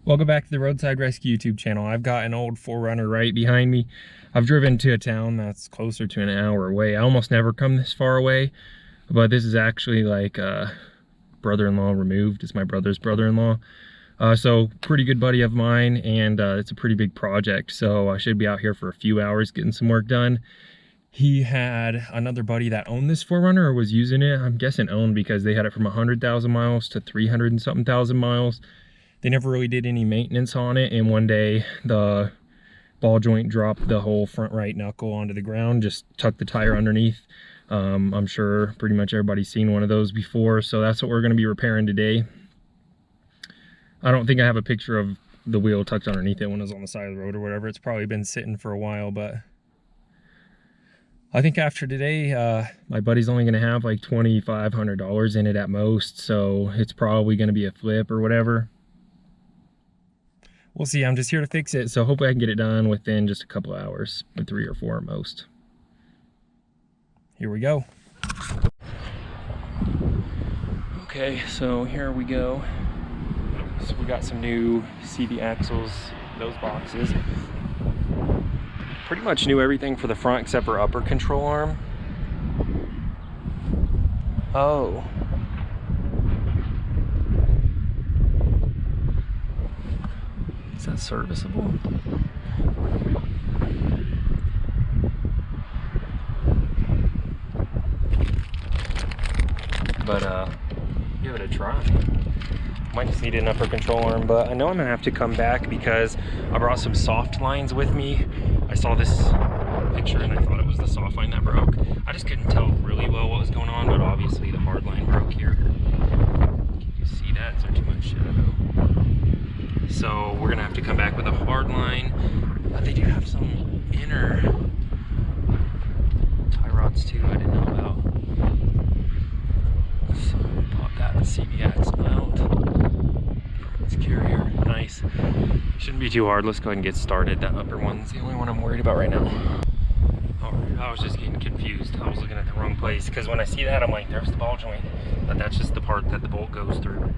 Welcome back to the Roadside Rescue YouTube channel. I've got an old 4Runner right behind me. I've driven to a town that's closer to an hour away. I almost never come this far away, but this is actually like brother-in-law removed. It's my brother's brother-in-law. So pretty good buddy of mine, and it's a pretty big project. So I should be out here for a few hours getting some work done. He had another buddy that owned this 4Runner or was using it. I'm guessing owned because they had it from 100,000 miles to 300 and something thousand miles. They never really did any maintenance on it, and one day the ball joint dropped the whole front right knuckle onto the ground, just tucked the tire underneath. I'm sure pretty much everybody's seen one of those before, so that's what we're going to be repairing today. I don't think I have a picture of the wheel tucked underneath it when it was on the side of the road or whatever. It's probably been sitting for a while, but I think after today, my buddy's only going to have like $2,500 in it at most, so it's probably going to be a flip or whatever. We'll see. I'm just here to fix it, so hopefully I can get it done within just a couple of hours, 3 or 4 at most. Here we go. Okay, so here we go. So we got some new CV axles, those boxes. Pretty much new everything for the front except for upper control arm. Oh. Is that serviceable? But give it a try. Might just need an upper control arm, but I know I'm gonna have to come back because I brought some soft lines with me. I saw this picture and I thought it was the soft line that broke. I just couldn't tell really well what was going on, but obviously the hard line broke here. Can you see that? Is there too much shadow? So we're gonna have to come back with a hard line. They do have some inner tie rods too I didn't know about. So pop that CV axle out. This carrier, nice. Shouldn't be too hard. Let's go ahead and get started. That upper one's the only one I'm worried about right now. Alright, I was just getting confused. I was looking at the wrong place because when I see that, I'm like, there's the ball joint. But that's just the part that the bolt goes through.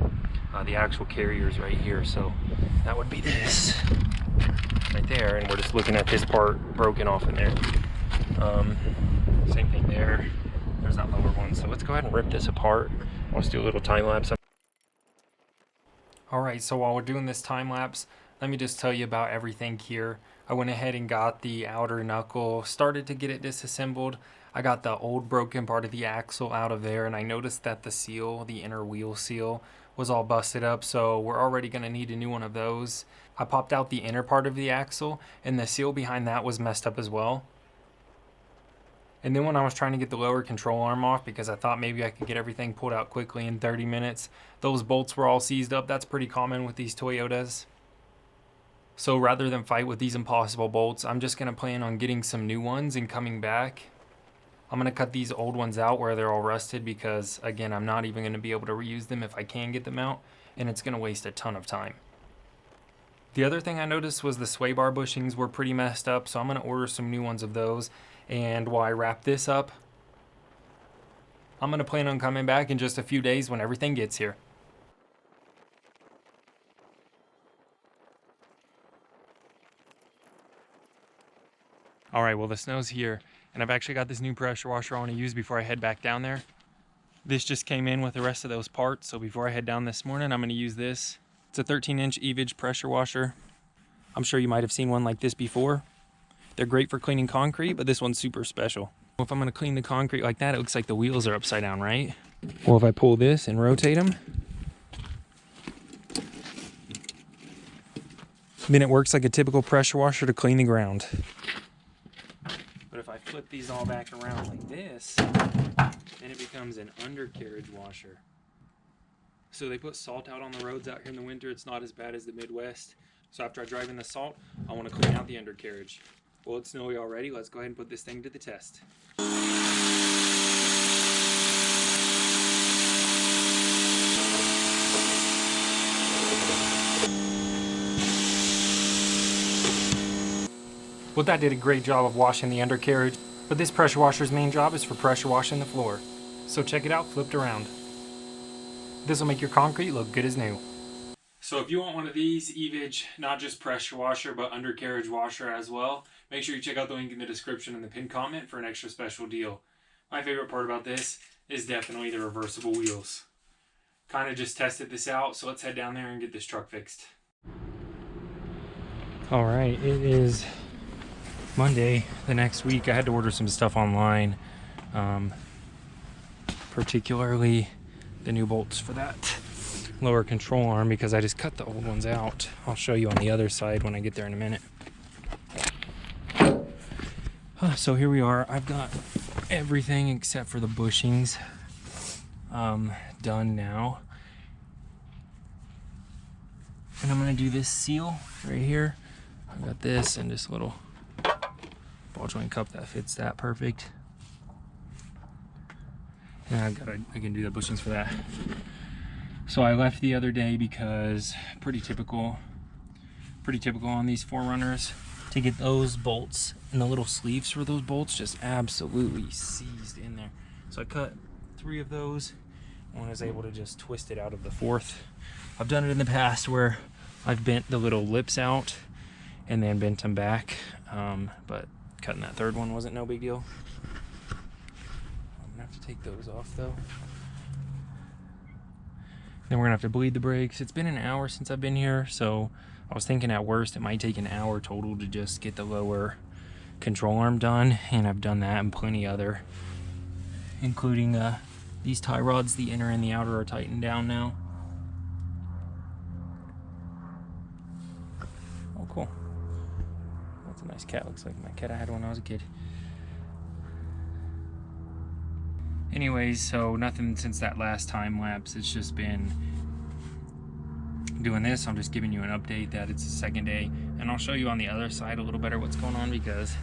The actual carrier's right here, so that would be this right there, and we're just looking at this part broken off in there. Same thing there. There's that lower one. So let's go ahead and rip this apart. Let's do a little time lapse. Alright, so while we're doing this time lapse, let me just tell you about everything here. I went ahead and got the outer knuckle, started to get it disassembled. I got the old broken part of the axle out of there, and I noticed that the seal, the inner wheel seal, was all busted up, so we're already going to need a new one of those. I popped out the inner part of the axle, and the seal behind that was messed up as well. And then when I was trying to get the lower control arm off, because I thought maybe I could get everything pulled out quickly in 30 minutes, those bolts were all seized up. That's pretty common with these Toyotas. So rather than fight with these impossible bolts, I'm just going to plan on getting some new ones and coming back. I'm going to cut these old ones out where they're all rusted because, again, I'm not even going to be able to reuse them if I can get them out, and it's going to waste a ton of time. The other thing I noticed was the sway bar bushings were pretty messed up, so I'm going to order some new ones of those. And while I wrap this up, I'm going to plan on coming back in just a few days when everything gets here. Alright, well the snow's here, and I've actually got this new pressure washer I want to use before I head back down there. This just came in with the rest of those parts, so before I head down this morning, I'm going to use this. It's a 13-inch Eveage pressure washer. I'm sure you might have seen one like this before. They're great for cleaning concrete, but this one's super special. If I'm going to clean the concrete like that, it looks like the wheels are upside down, right? Well, if I pull this and rotate them, then it works like a typical pressure washer to clean the ground. But if I flip these all back around like this, then it becomes an undercarriage washer. So they put salt out on the roads out here in the winter. It's not as bad as the Midwest. So after I drive in the salt, I want to clean out the undercarriage. Well, it's snowy already. Let's go ahead and put this thing to the test. Well, that did a great job of washing the undercarriage, but this pressure washer's main job is for pressure washing the floor. So check it out flipped around. This will make your concrete look good as new. So if you want one of these Eveage, not just pressure washer, but undercarriage washer as well, make sure you check out the link in the description and the pinned comment for an extra special deal. My favorite part about this is definitely the reversible wheels. Kind of just tested this out, so let's head down there and get this truck fixed. All right, it is Monday the next week. I had to order some stuff online, particularly the new bolts for that lower control arm because I just cut the old ones out. I'll show you on the other side when I get there in a minute. So here we are. I've got everything except for the bushings done now. And I'm gonna do this seal right here. I've got this and this little ball joint cup that fits that perfect. And I can do the bushings for that. So I left the other day because pretty typical on these 4Runners to get those bolts and the little sleeves for those bolts just absolutely seized in there. So I cut 3 of those and was able to just twist it out of the 4th. I've done it in the past where I've bent the little lips out and then bent them back, but cutting that 3rd one wasn't no big deal. I'm gonna have to take those off though. Then we're gonna have to bleed the brakes. It's been an hour since I've been here, so I was thinking at worst it might take an hour total to just get the lower control arm done, and I've done that and plenty other, including these tie rods. The inner and the outer are tightened down now. Oh, cool. That's a nice cat. Looks like my cat I had when I was a kid. Anyways, so nothing since that last time lapse. It's just been doing this. I'm just giving you an update that it's the 2nd day, and I'll show you on the other side a little better what's going on because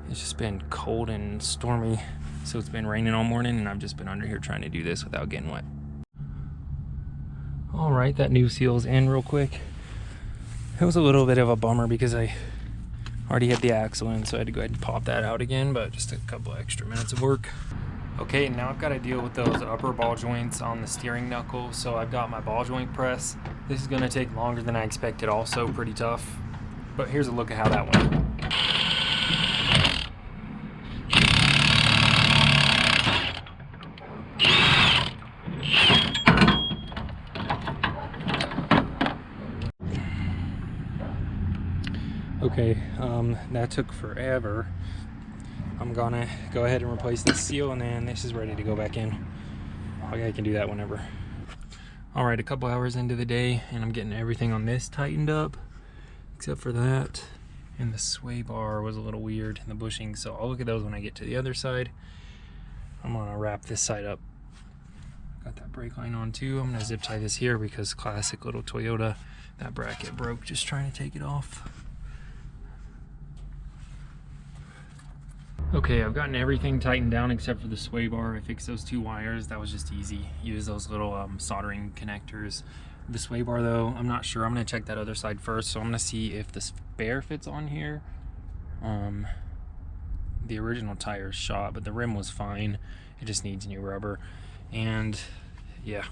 it's just been cold and stormy. So it's been raining all morning and I've just been under here trying to do this without getting wet. All right, that new seal's in real quick. It was a little bit of a bummer because I already had the axle in, so I had to go ahead and pop that out again, but just a couple extra minutes of work. Okay, now I've got to deal with those upper ball joints on the steering knuckle. So I've got my ball joint press. This is going to take longer than I expected, also pretty tough. But here's a look at how that went. Okay, that took forever. I'm gonna go ahead and replace this seal, and then this is ready to go back in. I can do that whenever. All right, a couple hours into the day, and I'm getting everything on this tightened up, except for that. And the sway bar was a little weird in the bushing, so I'll look at those when I get to the other side. I'm gonna wrap this side up. Got that brake line on too. I'm gonna zip tie this here because classic little Toyota, that bracket broke just trying to take it off. Okay, I've gotten everything tightened down except for the sway bar. I fixed those 2 wires. That was just easy. Use those little soldering connectors. The sway bar though, I'm not sure. I'm gonna check that other side first. So I'm gonna see if the spare fits on here. The original tire is shot, but the rim was fine. It just needs new rubber. And yeah,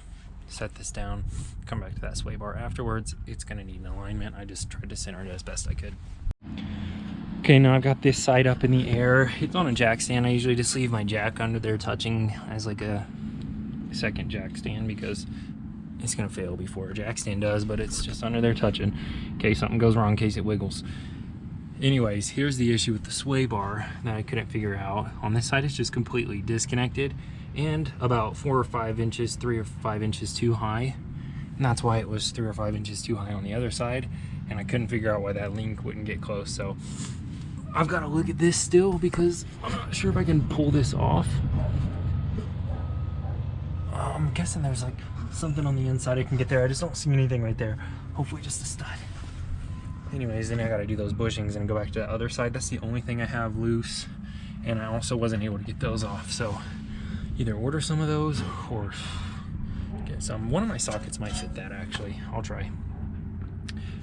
set this down, come back to that sway bar afterwards. It's gonna need an alignment. I just tried to center it as best I could. Okay, now I've got this side up in the air. It's on a jack stand. I usually just leave my jack under there touching as like a 2nd jack stand because it's gonna fail before a jack stand does, but it's just under there touching in case something goes wrong, in case it wiggles. Anyways, here's the issue with the sway bar that I couldn't figure out. On this side, it's just completely disconnected and about 4 or 5 inches, 3 or 5 inches too high. And that's why it was 3 or 5 inches too high on the other side. And I couldn't figure out why that link wouldn't get close. So I've got to look at this still because I'm not sure if I can pull this off. I'm guessing there's like something on the inside I can get there. I just don't see anything right there. Hopefully just a stud. Anyways, then I got to do those bushings and go back to the other side. That's the only thing I have loose. And I also wasn't able to get those off. So either order some of those or get some. One of my sockets might fit that actually. I'll try.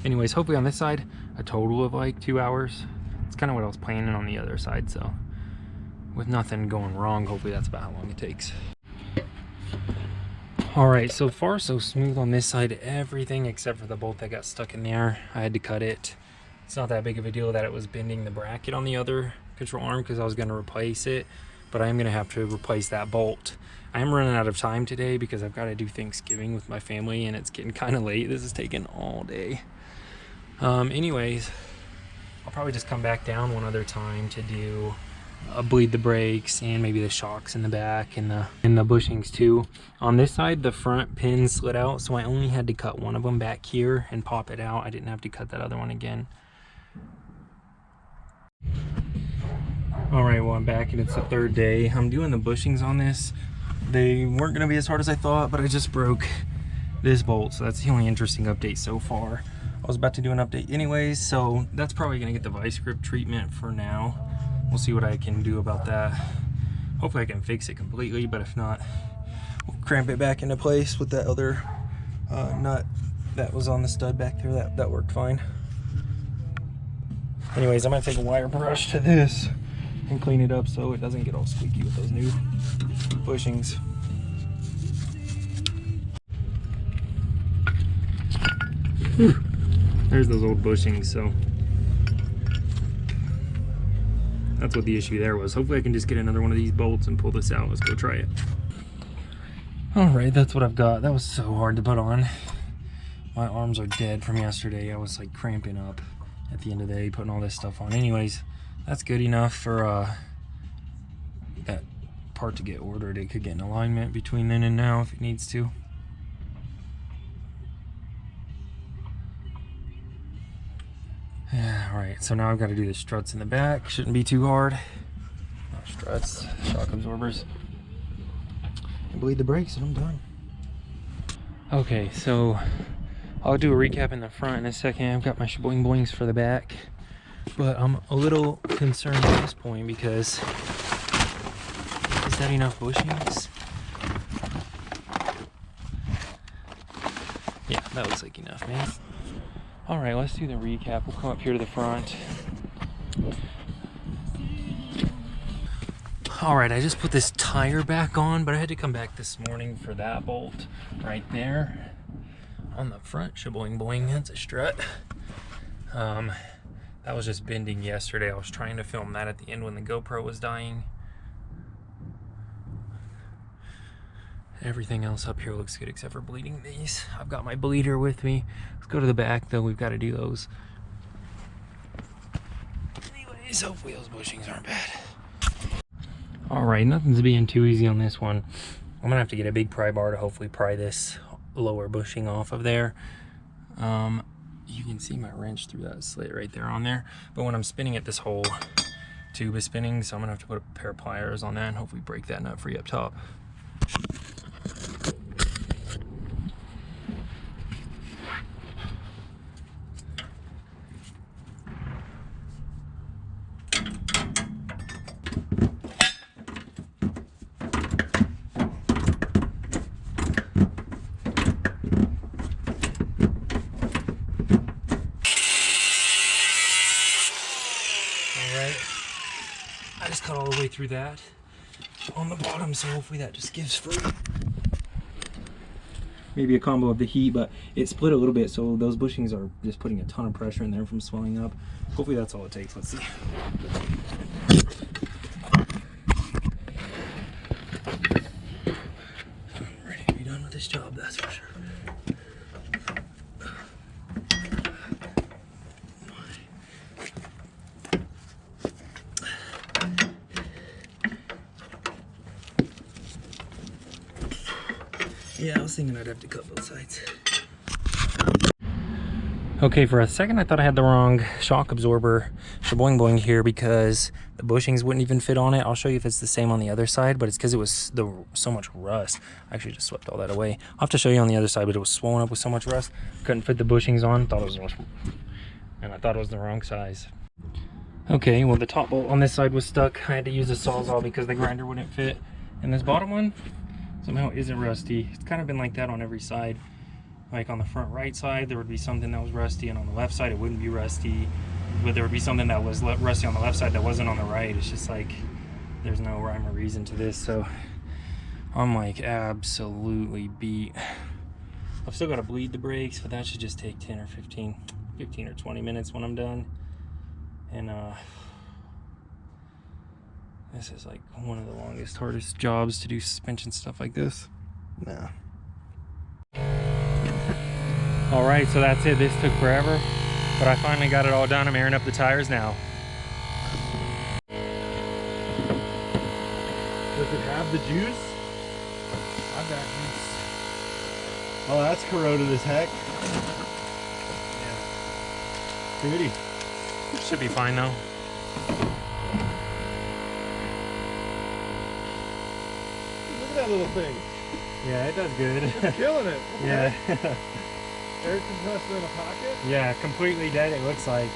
Anyways, hopefully on this side, a total of like 2 hours. It's kind of what I was planning on the other side, so with nothing going wrong, hopefully that's about how long it takes. All right, so far so smooth on this side, everything except for the bolt that got stuck in there. I had to cut it. It's not that big of a deal that it was bending the bracket on the other control arm because I was going to replace it, but I am going to have to replace that bolt. I am running out of time today because I've got to do Thanksgiving with my family and it's getting kind of late. This is taking all day. Anyways, I'll probably just come back down one other time to do bleed the brakes and maybe the shocks in the back and the bushings too. On this side, the front pin slid out, so I only had to cut one of them back here and pop it out. I didn't have to cut that other one again. All right, well, I'm back and it's the third day. I'm doing the bushings on this. They weren't gonna be as hard as I thought, but I just broke this bolt, so that's the only interesting update so far. I was about to do an update anyways, so that's probably gonna get the vice grip treatment for now. We'll see what I can do about that. Hopefully I can fix it completely, but if not, we'll cramp it back into place with that other nut that was on the stud back there. That worked fine. Anyways, I'm gonna take a wire brush to this and clean it up so it doesn't get all squeaky with those new bushings. Whew. There's those old bushings, so that's what the issue there was. Hopefully I can just get another one of these bolts and pull this out. Let's go try it. All right, that's what I've got. That was so hard to put on. My arms are dead from yesterday. I was like cramping up at the end of the day putting all this stuff on. Anyways, that's good enough for that part to get ordered. It could get in alignment between then and now if it needs to. All right, so now I've got to do the struts in the back. Shouldn't be too hard. Not struts, shock absorbers. And bleed the brakes and I'm done. Okay, so I'll do a recap in the front in a second. I've got my shaboing boings for the back, but I'm a little concerned at this point because is that enough bushings? Yeah, that looks like enough, man. All right, let's do the recap. We'll come up here to the front. All right, I just put this tire back on, but I had to come back this morning for that bolt right there on the front. Shaboing boing, that's a strut. That was just bending yesterday. I was trying to film that at the end when the GoPro was dying. Everything else up here looks good except for bleeding these. I've got my bleeder with me. Let's go to the back though. We've got to do those. Anyways, hopefully those bushings aren't bad. All right, nothing's being too easy on this one. I'm gonna have to get a big pry bar to hopefully pry this lower bushing off of there. You can see my wrench through that slit right there on there. But when I'm spinning it, this whole tube is spinning, so I'm gonna have to put a pair of pliers on that and hopefully break that nut free up top. I just cut all the way through that on the bottom, so hopefully that just gives free. Maybe a combo of the heat, but it split a little bit, so those bushings are just putting a ton of pressure in there from swelling up. Hopefully that's all it takes. Let's see. I'm ready to be done with this job, that's for sure. Yeah, I was thinking I'd have to cut both sides. Okay, for a second I thought I had the wrong shock absorber shaboing boing here because the bushings wouldn't even fit on it. I'll show you if it's the same on the other side, but it's because it was so much rust. I actually just swept all that away. I'll have to show you on the other side, but it was swollen up with so much rust. Couldn't fit the bushings on, and I thought it was the wrong size. Okay, well the top bolt on this side was stuck. I had to use a Sawzall because the grinder wouldn't fit. And this bottom one somehow isn't rusty. It's kind of been like that on every side. Like on the front right side, there would be something that was rusty, and on the left side, it wouldn't be rusty. But there would be something that was rusty on the left side that wasn't on the right. It's just like, there's no rhyme or reason to this. So I'm like absolutely beat. I've still got to bleed the brakes, but that should just take 10 or 15 or 20 minutes when I'm done. And this is like one of the longest, hardest jobs to do suspension stuff like this. Nah. All right, so that's it. This took forever, but I finally got it all done. I'm airing up the tires now. Does it have the juice? I've got juice. Oh, that's corroded as heck. Yeah. Beauty. Should be fine though. Look at that little thing. Yeah, it does good. It's killing it. Yeah. Air compressor in a pocket? Yeah, completely dead it looks like.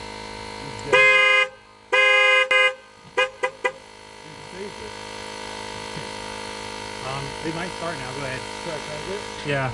It might start now, go ahead. Yeah.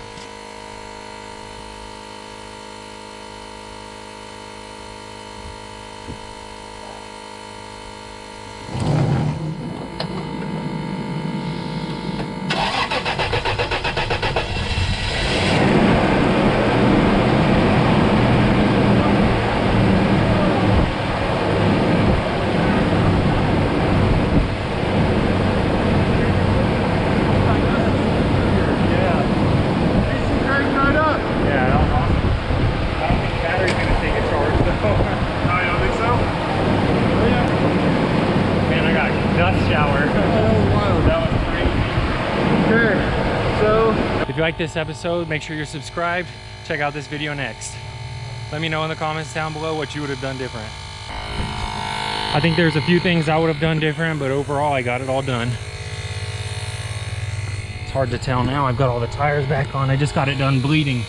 If you like this episode, make sure you're subscribed. Check out this video next. Let me know in the comments down below what you would have done different. I think there's a few things I would have done different, but overall I got it all done. It's hard to tell now. I've got all the tires back on. I just got it done bleeding.